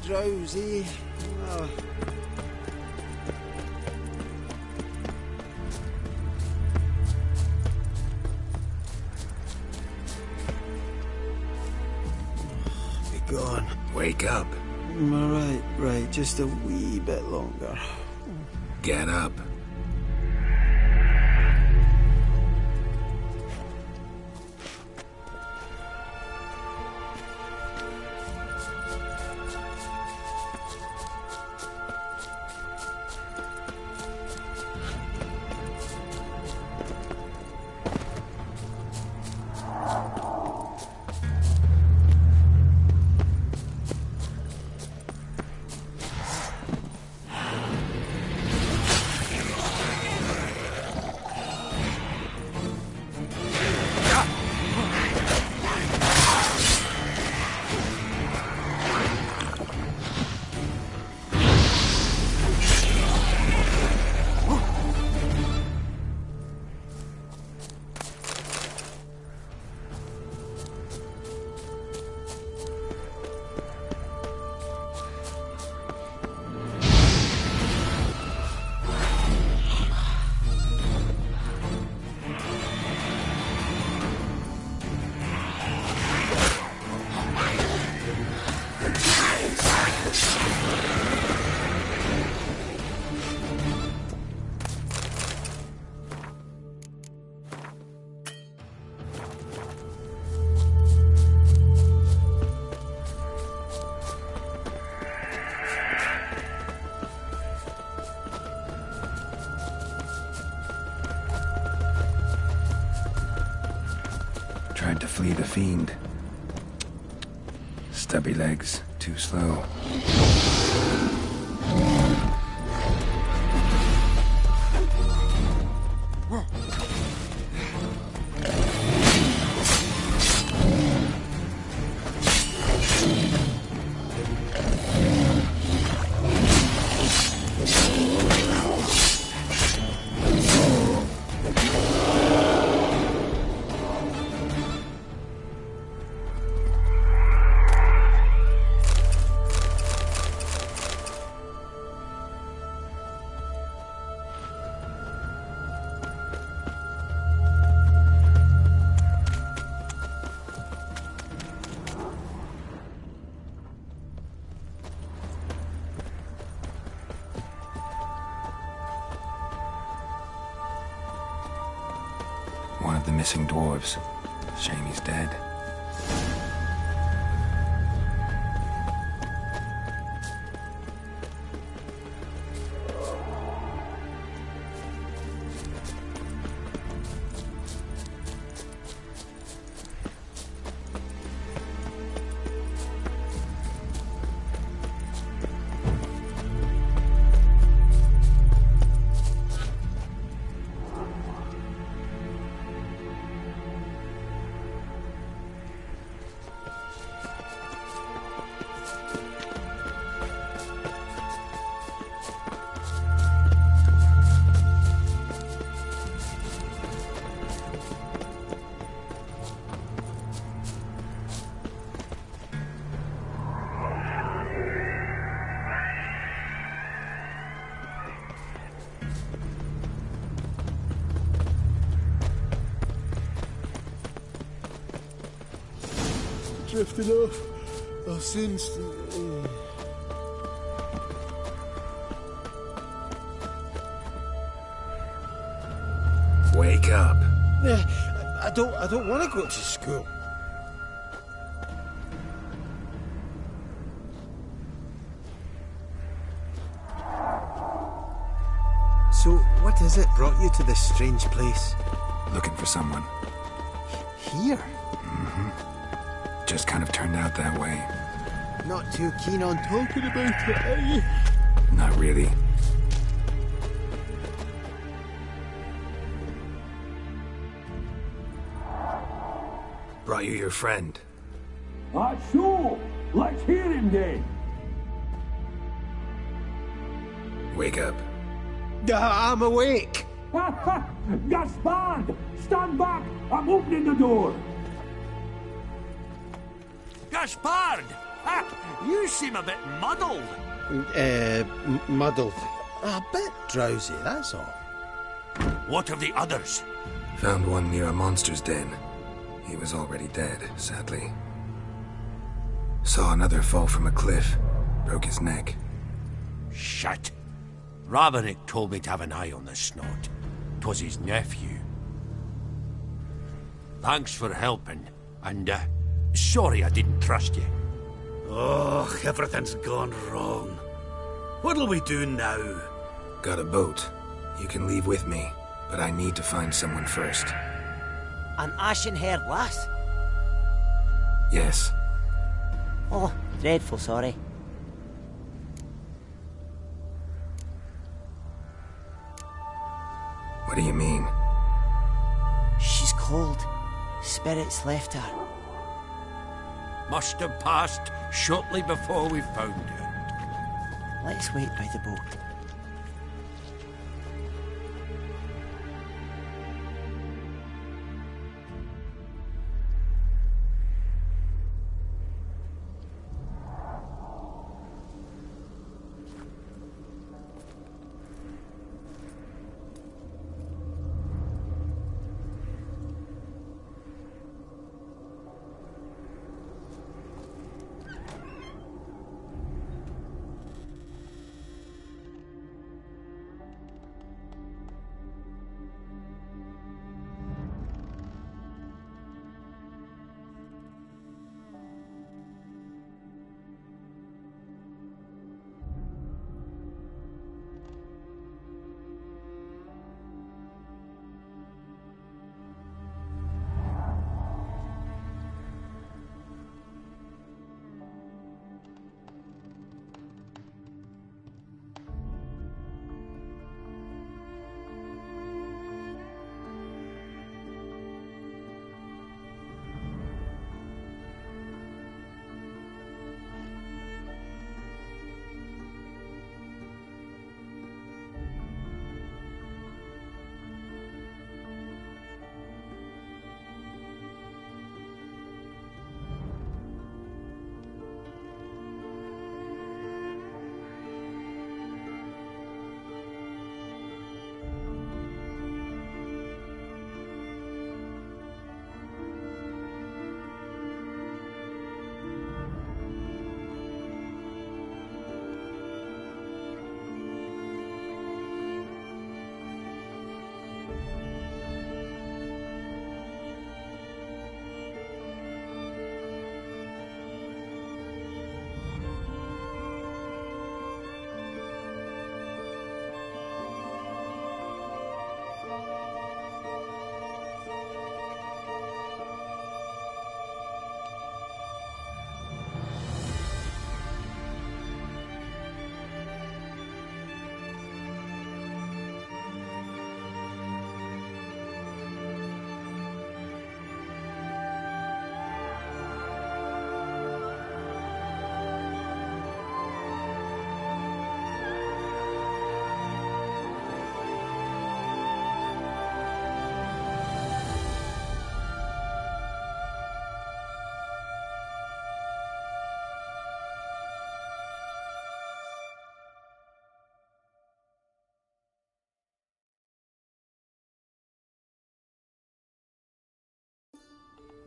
drowsy. Oh. Be gone. Wake up. Right. Just a wee bit longer. Get up. Tried to flee the fiend. Stubby legs, too slow. One of the missing dwarves. Shame he's dead. Drifting off. I'll soon... Wake up. I don't want to go to school. So, what is it brought you to this strange place? Looking for someone. Here? Just kind of turned out that way. Not too keen on talking about it, are you? Not really. Brought you your friend. Sure. Let's hear him then. Wake up. I'm awake. Gaspard! Stand back! I'm opening the door! Gaspard! You seem a bit muddled. Muddled. A bit drowsy, that's all. What of the others? Found one near a monster's den. He was already dead, sadly. Saw another fall from a cliff. Broke his neck. Shit. Raverick told me to have an eye on the snot. 'Twas his nephew. Thanks for helping, and sorry I didn't trust you. Oh, everything's gone wrong. What'll we do now? Got a boat. You can leave with me, but I need to find someone first. An ashen-haired lass? Yes. Oh, dreadful sorry. What do you mean? She's cold. Spirits left her. Must have passed shortly before we found her. Let's wait by the boat.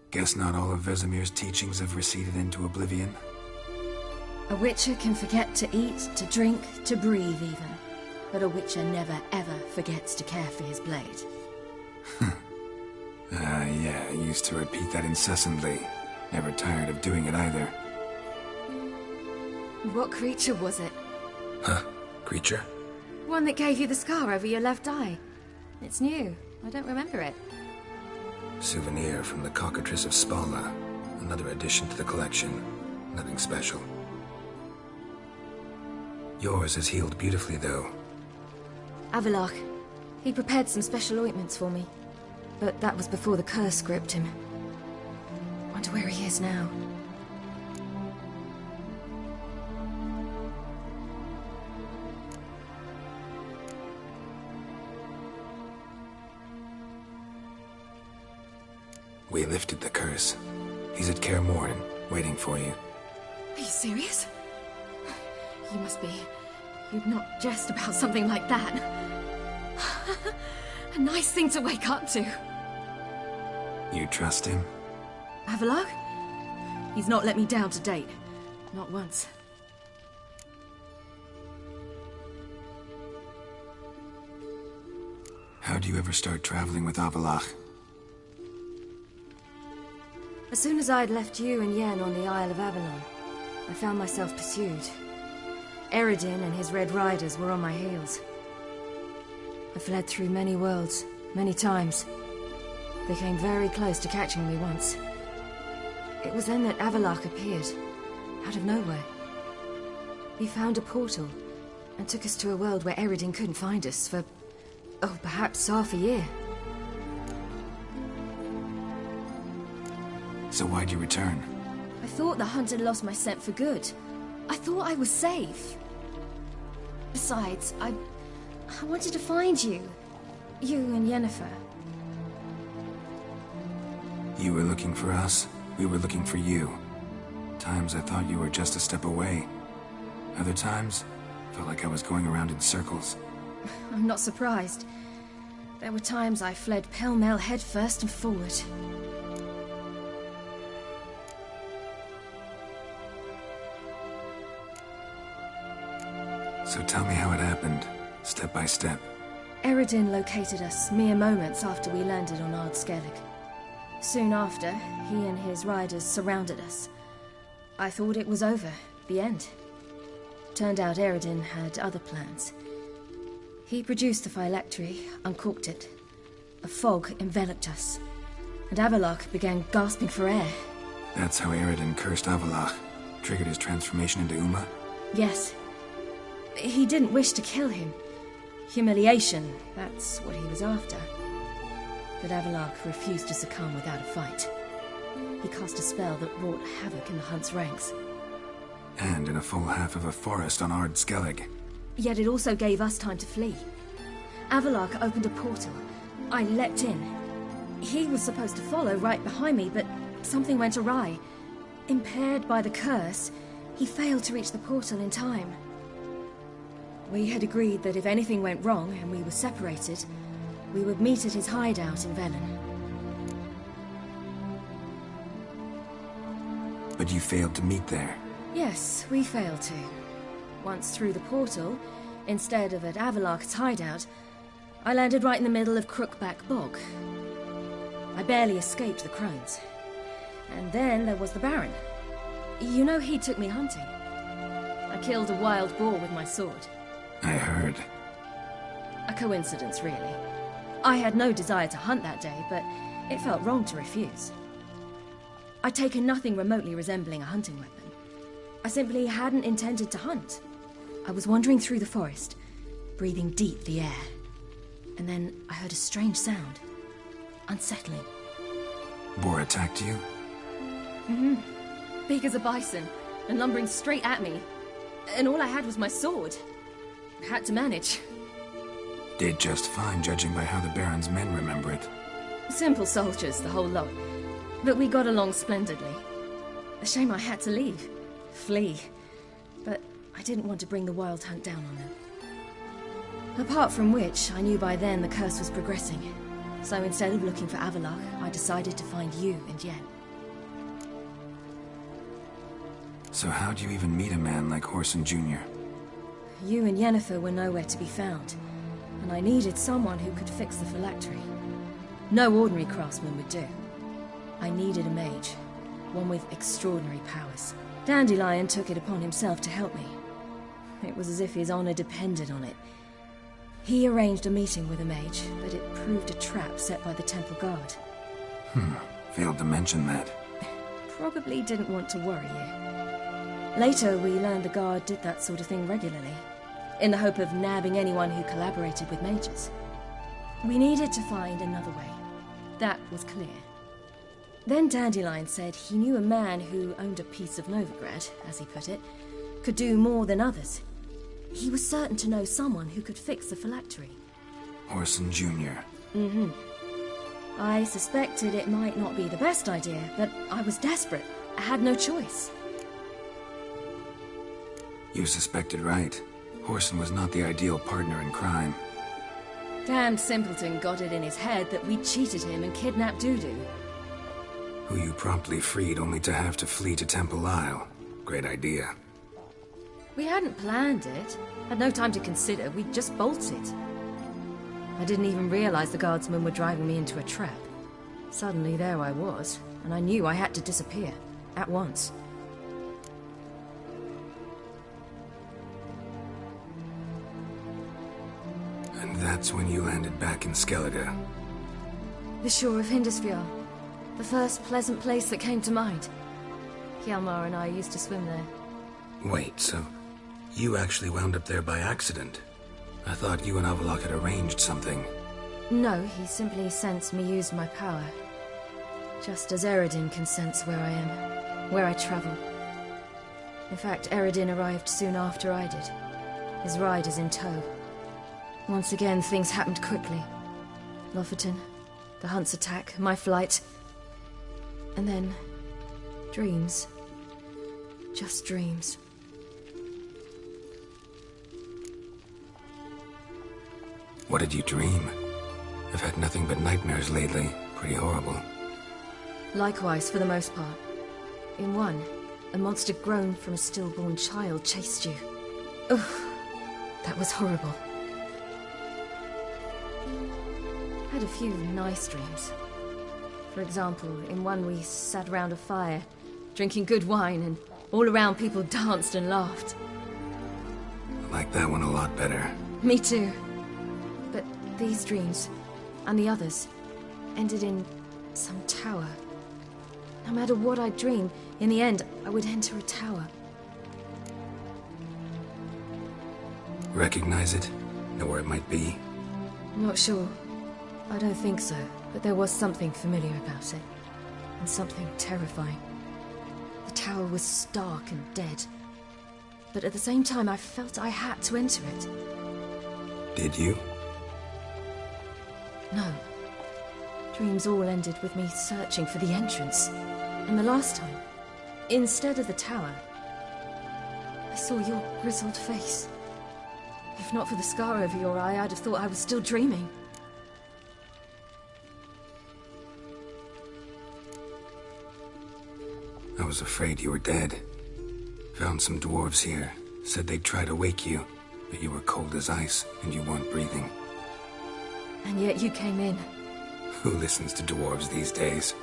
Guess not all of Vesemir's teachings have receded into oblivion. A witcher can forget to eat, to drink, to breathe even. But a witcher never ever forgets to care for his blade. Yeah, I used to repeat that incessantly. Never tired of doing it either. What creature was it? Huh? Creature? One that gave you the scar over your left eye. It's new. I don't remember it. Souvenir from the Cockatrice of Spala. Another addition to the collection. Nothing special. Yours is healed beautifully, though. Avalach. He prepared some special ointments for me. But that was before the curse gripped him. Wonder where he is now. We lifted the curse. He's at Kaer Morhen, waiting for you. Are you serious? You must be. You'd not jest about something like that. A nice thing to wake up to. You trust him? Avallac'h? He's not let me down to date. Not once. How'd you ever start traveling with Avallac'h? As soon as I'd left you and Yen on the Isle of Avalon, I found myself pursued. Eredin and his Red Riders were on my heels. I fled through many worlds, many times. They came very close to catching me once. It was then that Avallac'h appeared, out of nowhere. He found a portal and took us to a world where Eredin couldn't find us for, perhaps half a year. So why'd you return? I thought the hunt had lost my scent for good. I thought I was safe. Besides, I wanted to find you. You and Yennefer. You were looking for us, we were looking for you. Times I thought you were just a step away. Other times, felt like I was going around in circles. I'm not surprised. There were times I fled pell-mell headfirst and forward. So tell me how it happened, step by step. Eredin located us mere moments after we landed on Ard Skellig. Soon after, he and his riders surrounded us. I thought it was over, the end. Turned out Eredin had other plans. He produced the phylactery, uncorked it. A fog enveloped us, and Avallac'h began gasping for air. That's how Eredin cursed Avallac'h, triggered his transformation into Uma? Yes. He didn't wish to kill him. Humiliation, that's what he was after. But Avallac'h refused to succumb without a fight. He cast a spell that wrought havoc in the hunt's ranks. And in a full half of a forest on Ard Skellig. Yet it also gave us time to flee. Avallac'h opened a portal. I leapt in. He was supposed to follow right behind me, but something went awry. Impaired by the curse, he failed to reach the portal in time. We had agreed that if anything went wrong and we were separated, we would meet at his hideout in Velen. But you failed to meet there. Yes, we failed to. Once through the portal, instead of at Avallac'h's hideout, I landed right in the middle of Crookback Bog. I barely escaped the crones. And then there was the Baron. You know, he took me hunting. I killed a wild boar with my sword. I heard. A coincidence, really. I had no desire to hunt that day, but it felt wrong to refuse. I'd taken nothing remotely resembling a hunting weapon. I simply hadn't intended to hunt. I was wandering through the forest, breathing deep the air. And then I heard a strange sound. Unsettling. Boar attacked you? Mm-hmm. Big as a bison, and lumbering straight at me. And all I had was my sword. I had to manage. Did just fine, judging by how the Baron's men remember it. Simple soldiers, the whole lot. But we got along splendidly. A shame I had to leave. Flee. But I didn't want to bring the wild hunt down on them. Apart from which, I knew by then the curse was progressing. So instead of looking for Avallac'h, I decided to find you and Yen. So how'd you even meet a man like Whoreson Jr.? You and Yennefer were nowhere to be found, and I needed someone who could fix the phylactery. No ordinary craftsman would do. I needed a mage, one with extraordinary powers. Dandelion took it upon himself to help me. It was as if his honor depended on it. He arranged a meeting with a mage, but it proved a trap set by the Temple Guard. Failed to mention that. Probably didn't want to worry you. Later, we learned the Guard did that sort of thing regularly, in the hope of nabbing anyone who collaborated with mages. We needed to find another way. That was clear. Then Dandelion said he knew a man who owned a piece of Novigrad, as he put it, could do more than others. He was certain to know someone who could fix the phylactery. Whoreson Jr. Mm-hmm. I suspected it might not be the best idea, but I was desperate. I had no choice. You suspected right. Horson was not the ideal partner in crime. Damned simpleton got it in his head that we cheated him and kidnapped Dudu. Who you promptly freed only to have to flee to Temple Isle. Great idea. We hadn't planned it. Had no time to consider. We just bolted. I didn't even realize the guardsmen were driving me into a trap. Suddenly there I was, and I knew I had to disappear. At once. And that's when you landed back in Skellige. The shore of Hindisfjord. The first pleasant place that came to mind. Hjalmar and I used to swim there. Wait, so you actually wound up there by accident? I thought you and Avalok had arranged something. No, he simply sensed me use my power. Just as Eredin can sense where I am, where I travel. In fact, Eredin arrived soon after I did. His riders in tow. Once again, things happened quickly. Lofoten, the Hunt's attack, my flight. And then... dreams. Just dreams. What did you dream? I've had nothing but nightmares lately. Pretty horrible. Likewise, for the most part. In one, a monster grown from a stillborn child chased you. Ugh, that was horrible. I had a few nice dreams. For example, in one we sat around a fire, drinking good wine, and all around people danced and laughed. I like that one a lot better. Me too. But these dreams, and the others, ended in some tower. No matter what I dreamed, in the end, I would enter a tower. Recognize it? Know where it might be? Not sure. I don't think so, but there was something familiar about it. And something terrifying. The tower was stark and dead. But at the same time, I felt I had to enter it. Did you? No. Dreams all ended with me searching for the entrance. And the last time, instead of the tower, I saw your grizzled face. If not for the scar over your eye, I'd have thought I was still dreaming. I was afraid you were dead. Found some dwarves here. Said they'd try to wake you, but you were cold as ice and you weren't breathing. And yet you came in. Who listens to dwarves these days?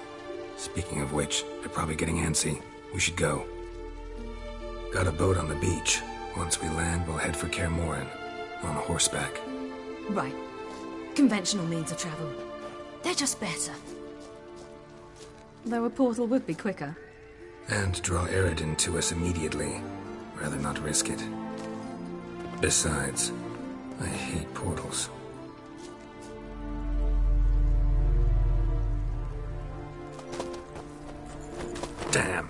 Speaking of which, they're probably getting antsy. We should go. Got a boat on the beach. Once we land, we'll head for Kaer Morhen. On horseback. Right. Conventional means of travel. They're just better. Though a portal would be quicker. And draw Eredin to us immediately. Rather not risk it. Besides, I hate portals. Damn.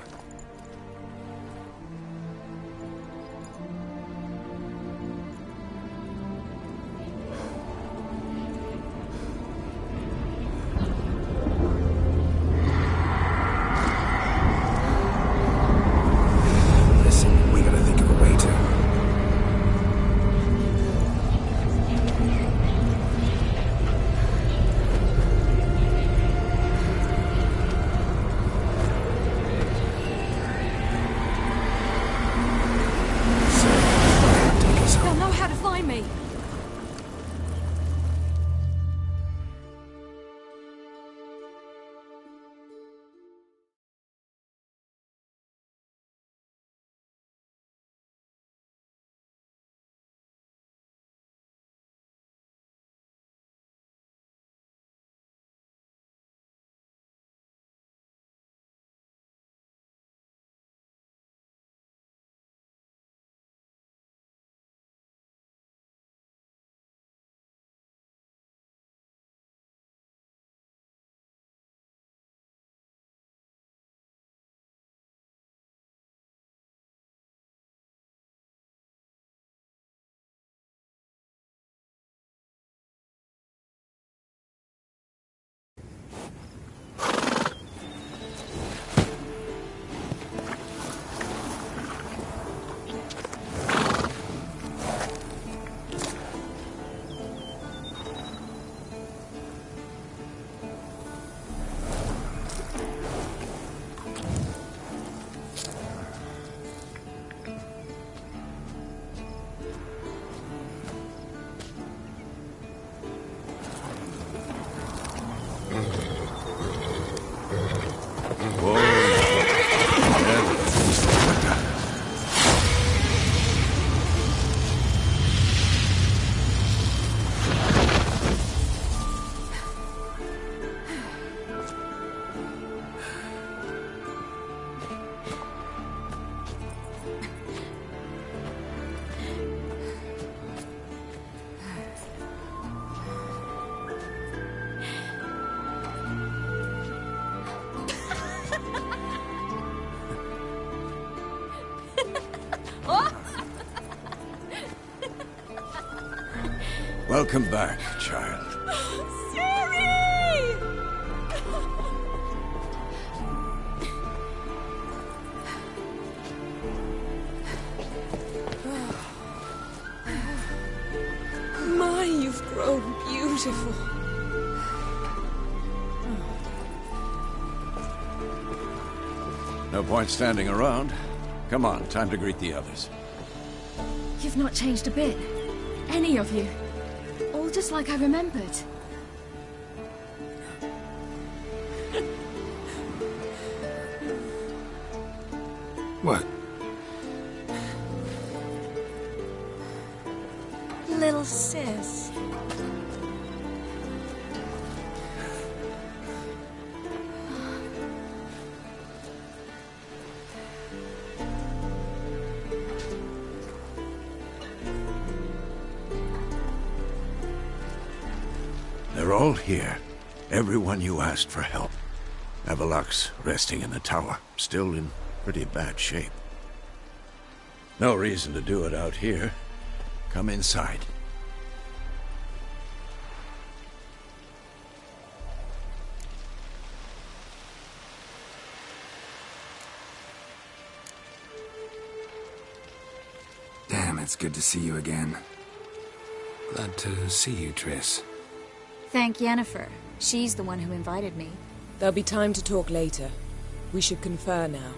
Listen, we gotta think of a way to... Welcome back, child. My, you've grown beautiful. No point standing around. Come on, time to greet the others. You've not changed a bit. Any of you. All just like I remembered. What? Little sis. They're all here. Everyone you asked for help. Avalok's resting in the tower, still in pretty bad shape. No reason to do it out here. Come inside. Damn, it's good to see you again. Glad to see you, Triss. Thank Yennefer. She's the one who invited me. There'll be time to talk later. We should confer now.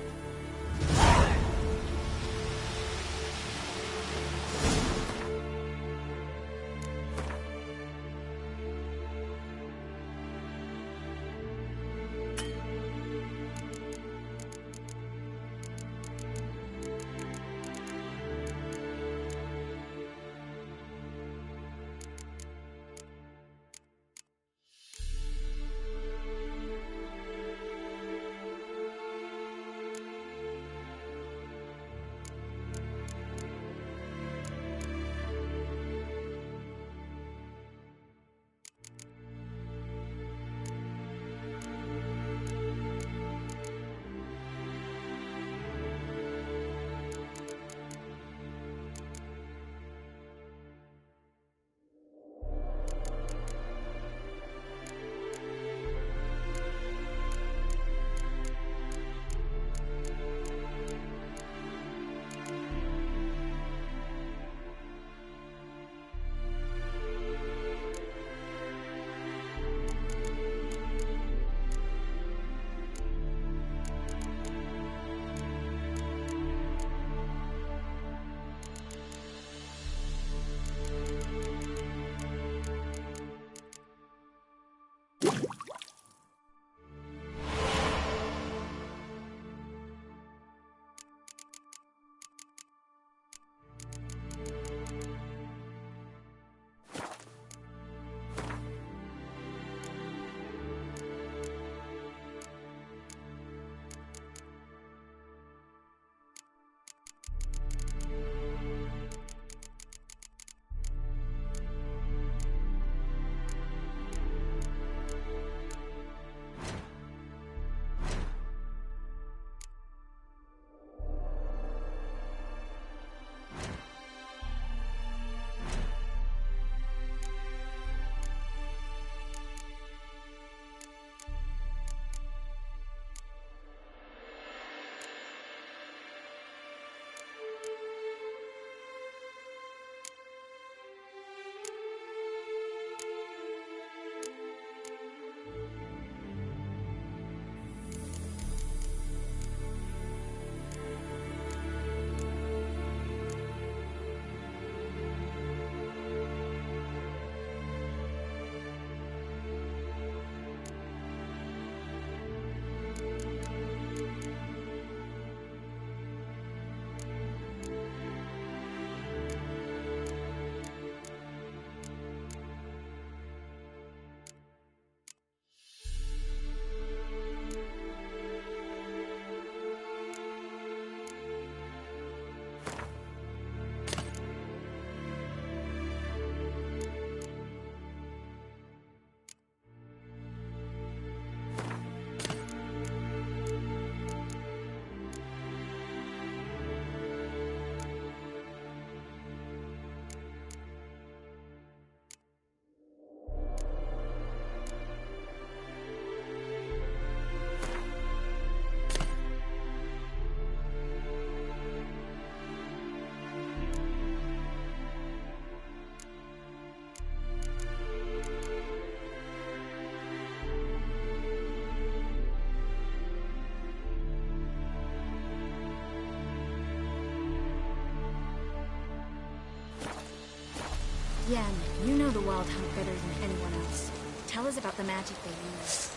Yen, you know the Wild Hunt better than anyone else. Tell us about the magic they use.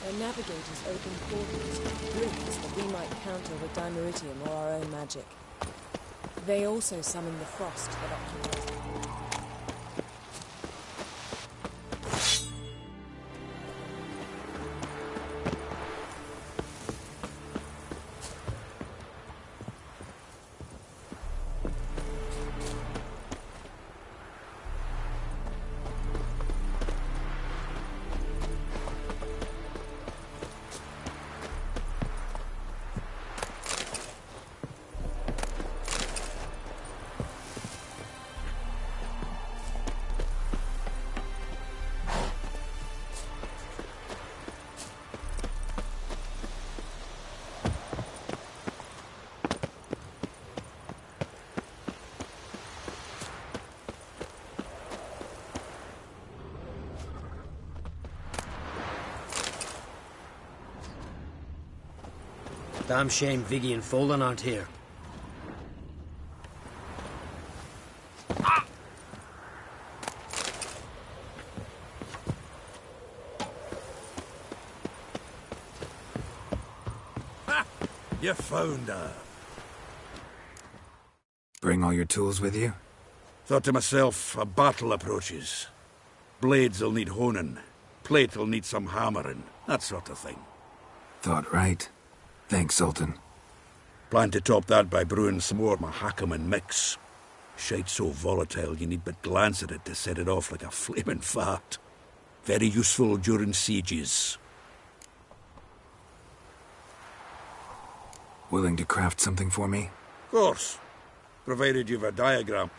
Their navigators open portals, bridges that we might counter with dimeritium or our own magic. They also summon the frost that occupies them. Damn shame Viggy and Folden aren't here. You found her. Bring all your tools with you? Thought to myself, a battle approaches. Blades'll need honing. Plate'll need some hammering. That sort of thing. Thought right. Thanks, Sultan. Plan to top that by brewing some more Mahakaman mix. Shite so volatile you need but glance at it to set it off like a flaming fart. Very useful during sieges. Willing to craft something for me? Of course. Provided you've a diagram.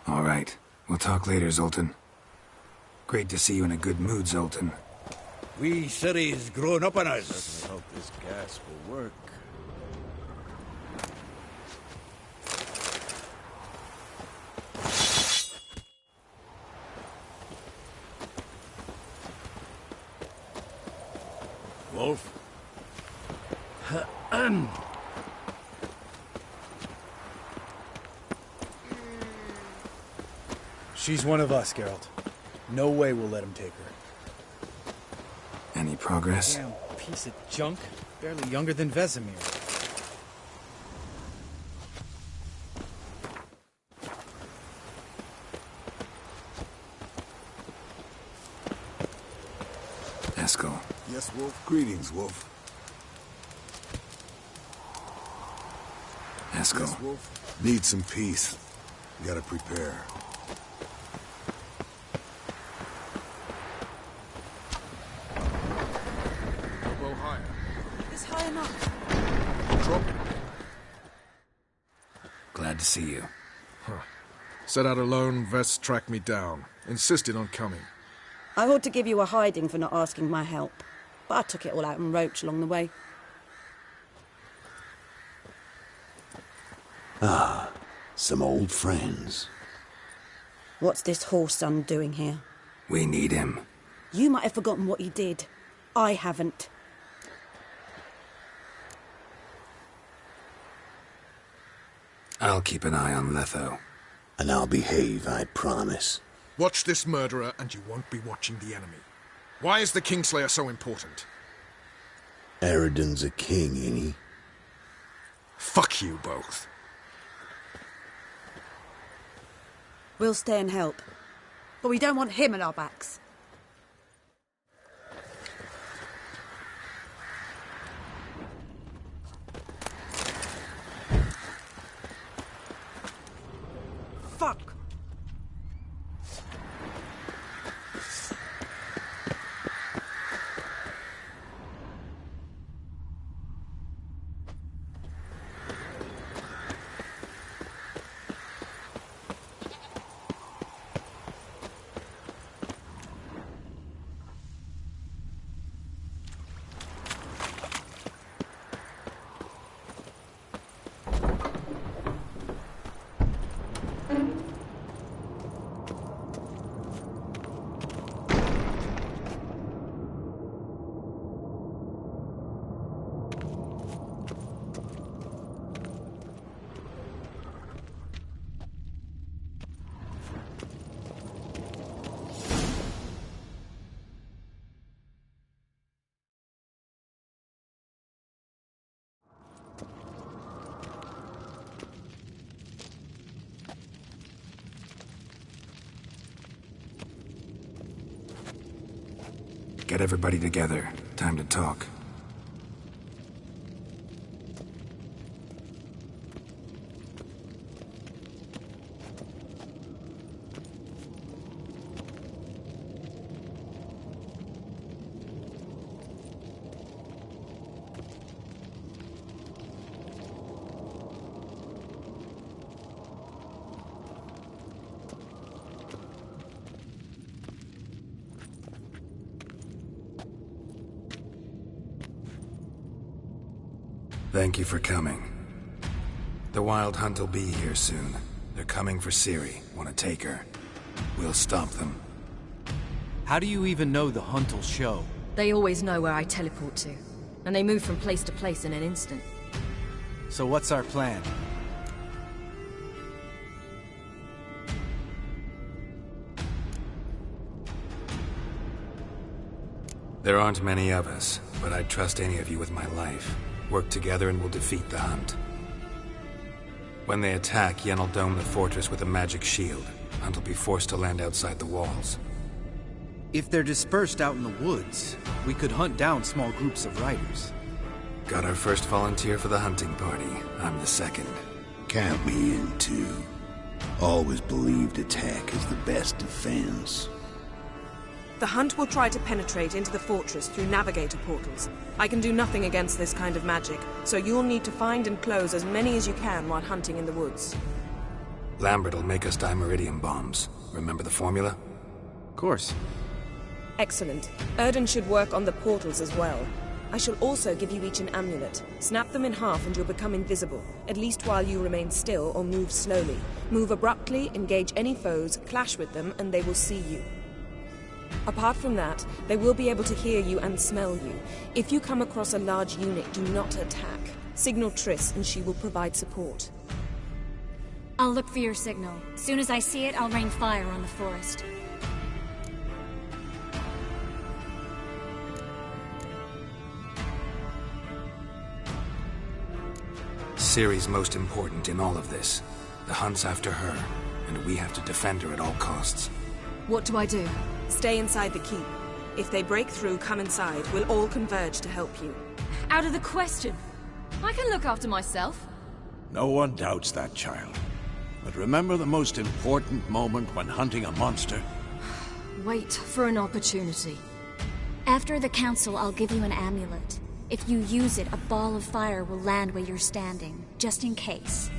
All right. We'll talk later, Zoltan. Great to see you in a good mood, Zoltan. We city's grown up on us. Certainly hope this gas will work. Wolf? She's one of us, Geralt. No way we'll let him take her. Any progress? Damn piece of junk. Barely younger than Vesemir. Eskel. Yes, Wolf. Greetings, Wolf. Eskel. Yes, Wolf. Need some peace. Gotta prepare. High enough. Drop. Glad to see you. Set out alone, Vess tracked me down. Insisted on coming. I ought to give you a hiding for not asking my help, but I took it all out in Roach along the way. Ah, some old friends. What's this horse son doing here? We need him. You might have forgotten what he did. I haven't. I'll keep an eye on Letho. And I'll behave, I promise. Watch this murderer and you won't be watching the enemy. Why is the Kingslayer so important? Eridan's a king, ain't he? Fuck you both. We'll stay and help. But we don't want him at our backs. Fuck! Get everybody together. Time to talk. Thank you for coming. The Wild Hunt will be here soon. They're coming for Ciri. Want to take her. We'll stop them. How do you even know the Hunt will show? They always know where I teleport to. And they move from place to place in an instant. So what's our plan? There aren't many of us, but I'd trust any of you with my life. Work together and we'll defeat the Hunt. When they attack, Yen will dome the fortress with a magic shield. Hunt will be forced to land outside the walls. If they're dispersed out in the woods, we could hunt down small groups of riders. Got our first volunteer for the hunting party. I'm the second. Count me in, too. Always believed attack is the best defense. The Hunt will try to penetrate into the fortress through navigator portals. I can do nothing against this kind of magic, so you'll need to find and close as many as you can while hunting in the woods. Lambert will make us dimeridium bombs. Remember the formula? Of course. Excellent. Erden should work on the portals as well. I shall also give you each an amulet. Snap them in half and you'll become invisible, at least while you remain still or move slowly. Move abruptly, engage any foes, clash with them, and they will see you. Apart from that, they will be able to hear you and smell you. If you come across a large unit, do not attack. Signal Triss and she will provide support. I'll look for your signal. As soon as I see it, I'll rain fire on the forest. Ciri's most important in all of this. The Hunt's after her, and we have to defend her at all costs. What do I do? Stay inside the keep. If they break through, come inside. We'll all converge to help you. Out of the question. I can look after myself. No one doubts that, child. But remember the most important moment when hunting a monster? Wait for an opportunity. After the council, I'll give you an amulet. If you use it, a ball of fire will land where you're standing, just in case.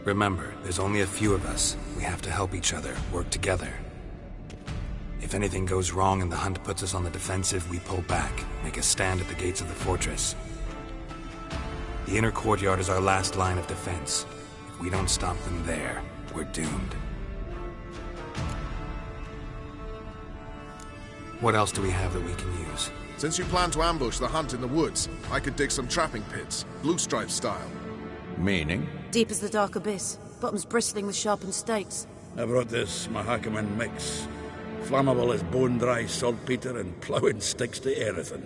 Remember, there's only a few of us. We have to help each other, work together. If anything goes wrong and the Hunt puts us on the defensive, we pull back, make a stand at the gates of the fortress. The inner courtyard is our last line of defense. If we don't stop them there, we're doomed. What else do we have that we can use? Since you plan to ambush the Hunt in the woods, I could dig some trapping pits, blue stripe style. Meaning? Deep as the dark abyss, bottoms bristling with sharpened stakes. I brought this Mahakaman mix. Flammable as bone-dry saltpeter and ploughing sticks to everything.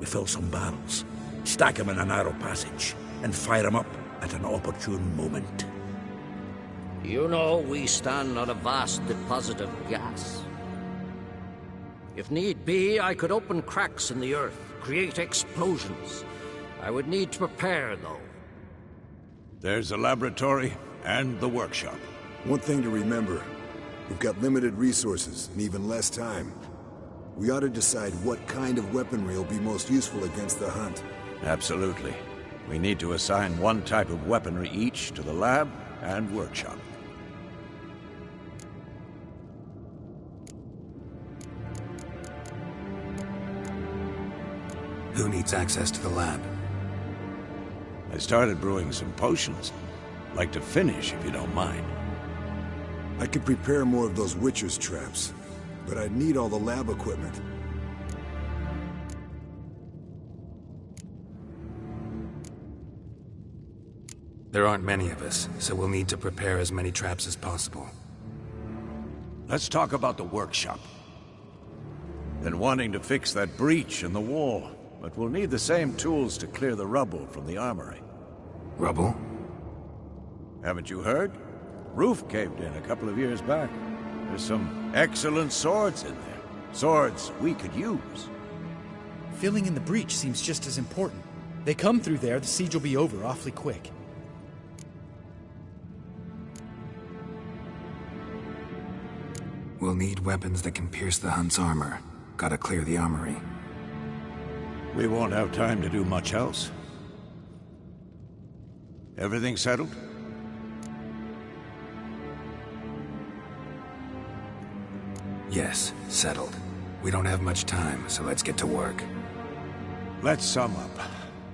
We fill some barrels, stack them in a narrow passage, and fire them up at an opportune moment. You know, we stand on a vast deposit of gas. If need be, I could open cracks in the earth, create explosions. I would need to prepare, though. There's a laboratory and the workshop. One thing to remember, we've got limited resources and even less time. We ought to decide what kind of weaponry will be most useful against the Hunt. Absolutely. We need to assign one type of weaponry each to the lab and workshop. Who needs access to the lab? I started brewing some potions. Like to finish, if you don't mind. I could prepare more of those Witcher's traps, but I'd need all the lab equipment. There aren't many of us, so we'll need to prepare as many traps as possible. Let's talk about the workshop. Been wanting to fix that breach in the wall, but we'll need the same tools to clear the rubble from the armory. Rubble? Haven't you heard? Roof caved in a couple of years back. There's some excellent swords in there. Swords we could use. Filling in the breach seems just as important. They come through there, the siege will be over awfully quick. We'll need weapons that can pierce the Hunt's armor. Gotta clear the armory. We won't have time to do much else. Everything settled? Yes, settled. We don't have much time, so let's get to work. Let's sum up.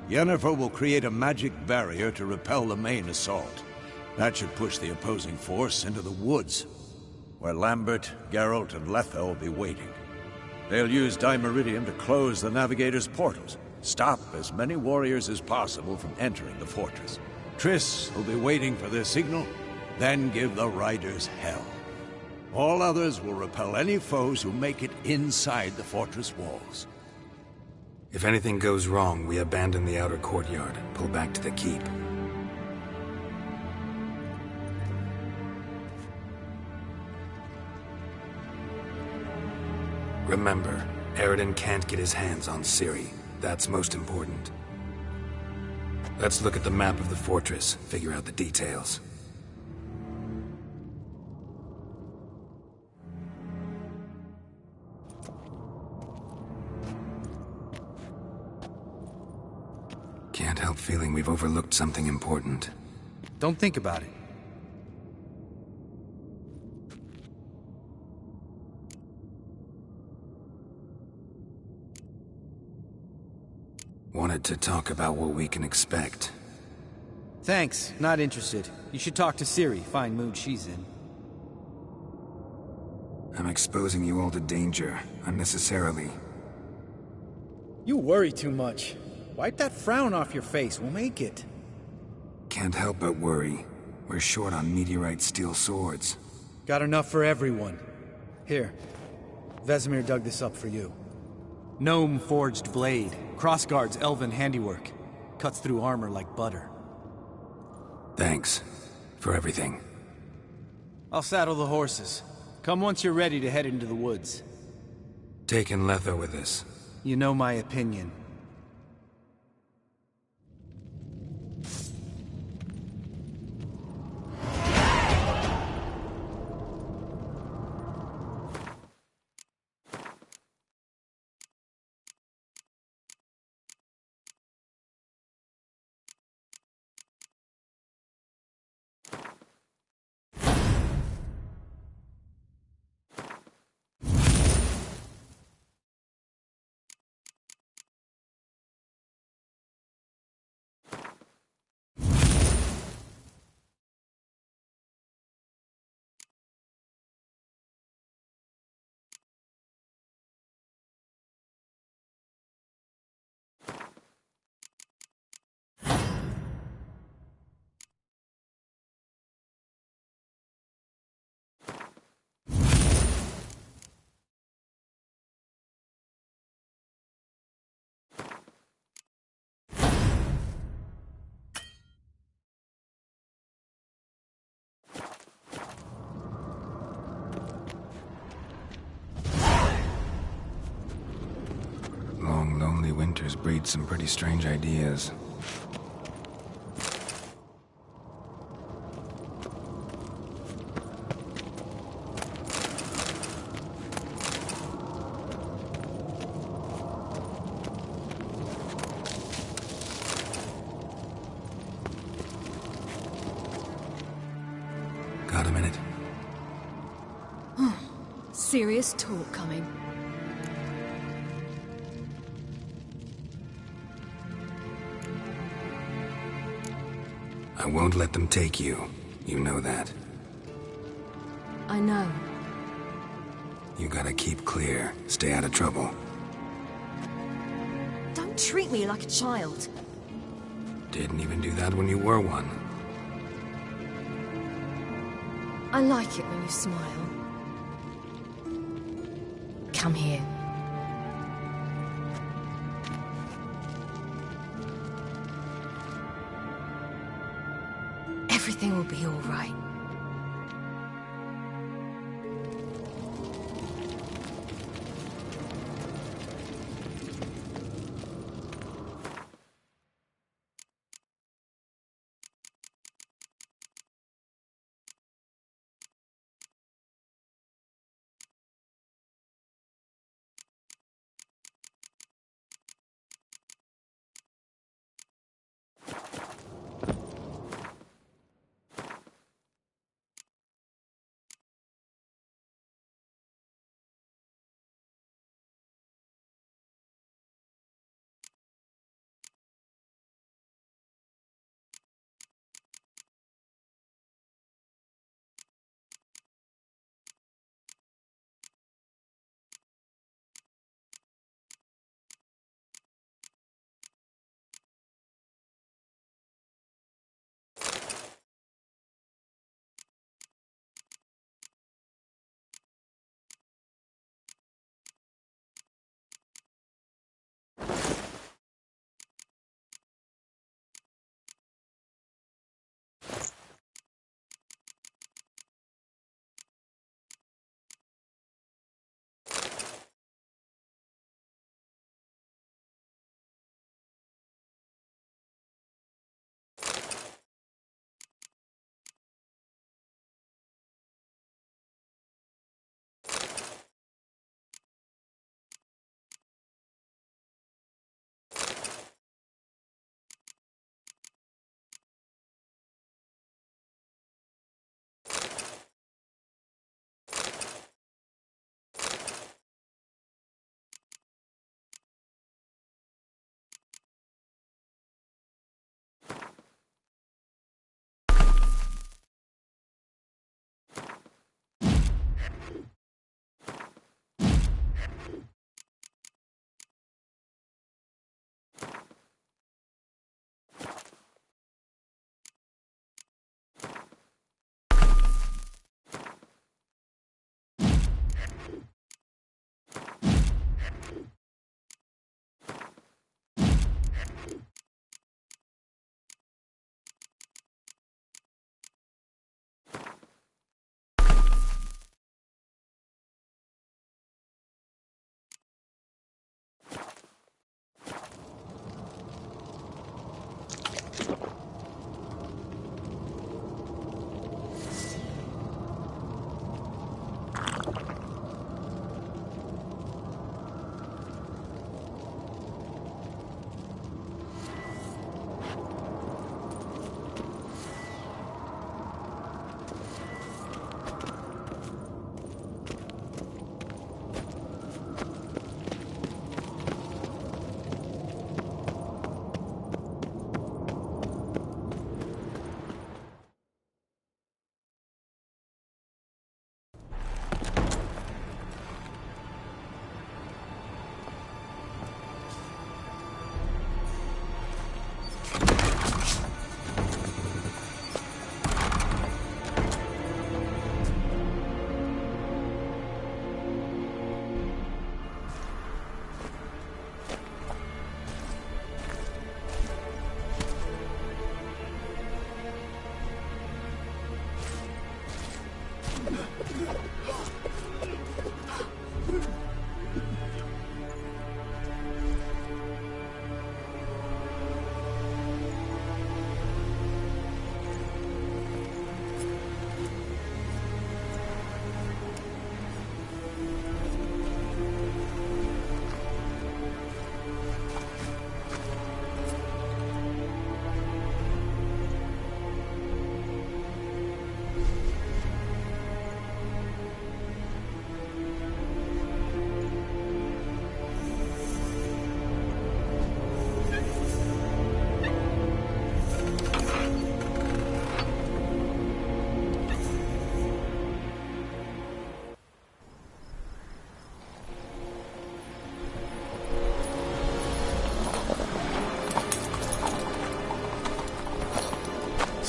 Yennefer will create a magic barrier to repel the main assault. That should push the opposing force into the woods, where Lambert, Geralt, and Letha will be waiting. They'll use Dimeridium to close the Navigator's portals, stop as many warriors as possible from entering the fortress. Triss will be waiting for their signal, then give the riders hell. All others will repel any foes who make it inside the fortress walls. If anything goes wrong, we abandon the outer courtyard, pull back to the keep. Remember, Eridan can't get his hands on Ciri. That's most important. Let's look at the map of the fortress, figure out the details. Can't help feeling we've overlooked something important. Don't think about it. Wanted to talk about what we can expect. Thanks, not interested. You should talk to Ciri, fine mood she's in. I'm exposing you all to danger, unnecessarily. You worry too much. Wipe that frown off your face, we'll make it. Can't help but worry. We're short on meteorite steel swords. Got enough for everyone. Here, Vesemir dug this up for you. Gnome forged blade, crossguard's elven handiwork. Cuts through armor like butter. Thanks for everything. I'll saddle the horses. Come once you're ready to head into the woods. Taking Letha with us. You know my opinion. Long, lonely winters breed some pretty strange ideas. Got a minute? Serious talk coming. I won't let them take you. You know that. I know. You gotta keep clear. Stay out of trouble. Don't treat me like a child. Didn't even do that when you were one. I like it when you smile. Come here. Everything will be all right.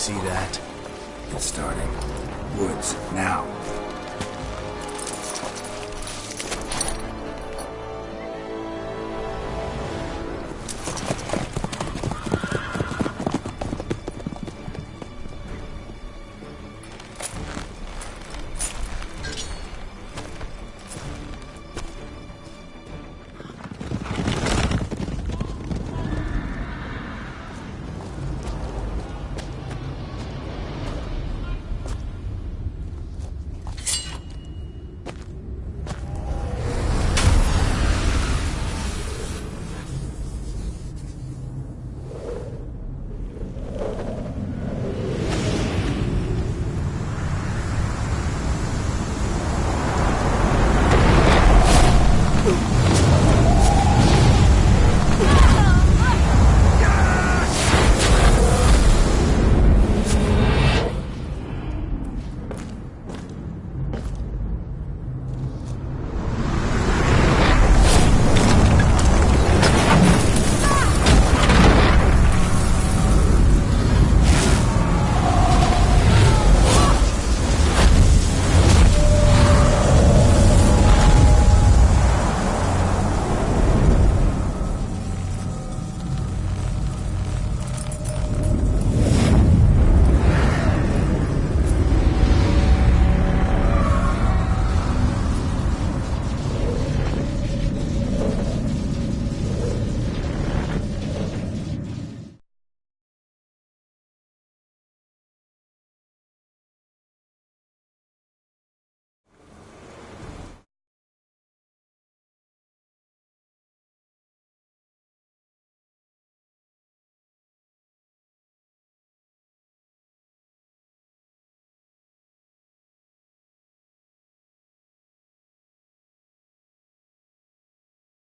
See that? It's starting. Woods, now.